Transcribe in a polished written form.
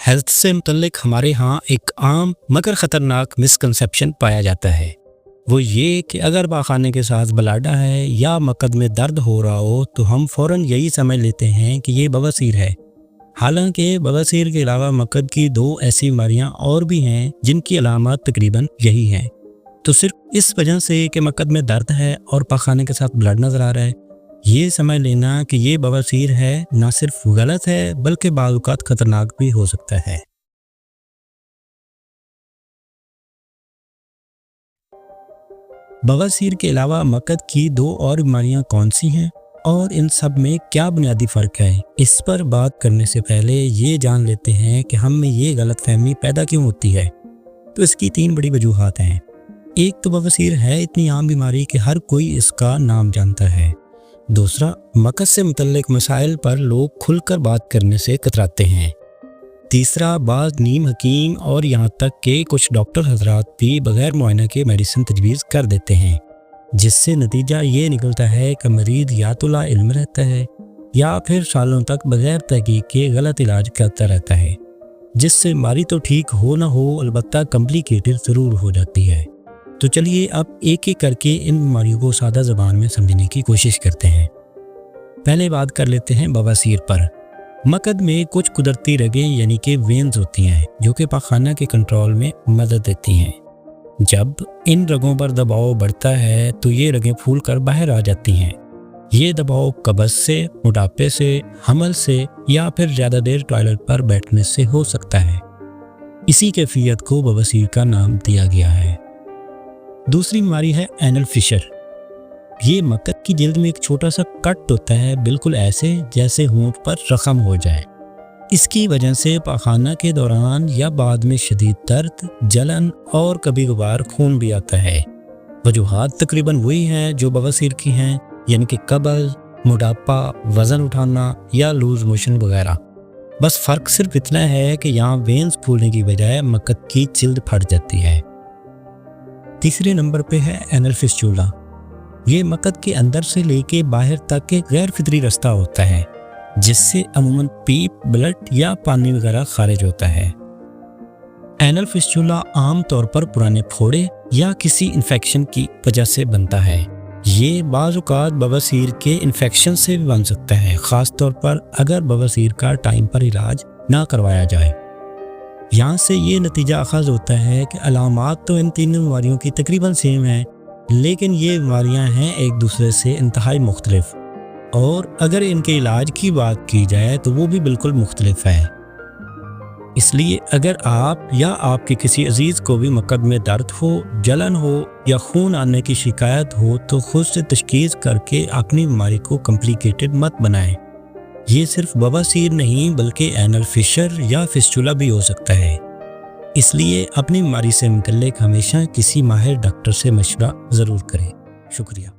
Health से मुतल्लिक हमारे यहाँ एक आम मगर ख़तरनाक मिसकंसेप्शन पाया जाता है। वो ये कि अगर पाखाने के साथ बलाडा है या मकद में दर्द हो रहा हो तो हम फ़ौरन यही समझ लेते हैं कि ये बवासीर है। हालांकि बवासीर के अलावा मकद की 2 ऐसी बीमारियाँ और भी हैं जिनकी अलामत तकरीबन यही हैं। तो सिर्फ इस वजह से कि मकद में दर्द है और पाखाने के साथ ब्लड नज़र आ रहा है, ये समझ लेना कि ये बवासीर है ना सिर्फ गलत है बल्कि बाज़ औक़ात ख़तरनाक भी हो सकता है। बवासीर के अलावा मकद की 2 और बीमारियां कौन सी हैं और इन सब में क्या बुनियादी फ़र्क है, इस पर बात करने से पहले ये जान लेते हैं कि हम में ये गलतफहमी पैदा क्यों होती है। तो इसकी 3 बड़ी वजूहात हैं। एक तो बवासीर है इतनी आम बीमारी कि हर कोई इसका नाम जानता है। दूसरा, मकद से मुतल्लिक मसाइल पर लोग खुलकर बात करने से कतराते हैं। तीसरा, बाज़ नीम हकीम और यहाँ तक कि कुछ डॉक्टर हजरात भी बग़ैर मुआयना के मेडिसिन तजवीज़ कर देते हैं, जिससे नतीजा ये निकलता है कि मरीज़ या तो ला इल्म रहता है या फिर सालों तक बग़ैर तहकीक के गलत इलाज करता रहता है, जिससे बीमारी तो ठीक हो ना हो अलबत्ता कम्प्लिकेटेड ज़रूर हो जाती है। तो चलिए अब एक एक करके इन बीमारियों को सादा ज़बान में समझने की कोशिश करते हैं। पहले बात कर लेते हैं बवासीर पर। मकद में कुछ कुदरती रगें यानी कि वेन्स होती हैं जो कि पाखाना के कंट्रोल में मदद देती हैं। जब इन रगों पर दबाव बढ़ता है तो ये रगें फूल कर बाहर आ जाती हैं। ये दबाव कब्ज़ से, मोटापे से, हमल से या फिर ज़्यादा देर टॉयलेट पर बैठने से हो सकता है। इसी कैफियत को बवासीर का नाम दिया गया है। दूसरी बीमारी है एनल फिशर। ये मकद की जिल्द में एक छोटा सा कट होता है, बिल्कुल ऐसे जैसे होंठ पर जख्म हो जाए। इसकी वजह से पाखाना के दौरान या बाद में शदीद दर्द, जलन और कभी कभार खून भी आता है। वजूहात तकरीबन वही हैं जो बवासीर की हैं, यानी कि कब्ज़, मोटापा, वज़न उठाना या लूज मोशन वगैरह। बस फ़र्क सिर्फ इतना है कि यहाँ वेन्स फूलने की बजाय मकद की जिल्द फट जाती है। तीसरे नंबर पे है एनल फिस्टुला। ये मकद के अंदर से लेके बाहर तक एक गैर फितरी रास्ता होता है जिससे अमूमन पीप, ब्लड या पानी वगैरह खारिज होता है। एनल फिस्टुला आम तौर पर पुराने फोड़े या किसी इन्फेक्शन की वजह से बनता है। ये बाज़ औक़ात बवासीर के इन्फेक्शन से भी बन सकता है, ख़ास तौर पर अगर बवासीर का टाइम पर इलाज ना करवाया जाए। यहाँ से ये नतीजा अख़ज़ होता है कि अलामात तो इन तीनों बीमारियों की तकरीबन सेम हैं, लेकिन ये बीमारियाँ हैं एक दूसरे से इंतहाई मुख्तलिफ, और अगर इनके इलाज की बात की जाए तो वो भी बिल्कुल मुख्तलिफ है। इसलिए अगर आप या आपके किसी अजीज़ को भी मकद में दर्द हो, जलन हो या खून आने की शिकायत हो तो खुद से तशख़ीस करके अपनी बीमारी को कम्प्लिकेटेड मत बनाएं। ये सिर्फ बवासीर नहीं बल्कि एनल फिशर या फिस्टुला भी हो सकता है। इसलिए अपनी बीमारी से मुतल्लिक हमेशा किसी माहिर डॉक्टर से मशवरा ज़रूर करें। शुक्रिया।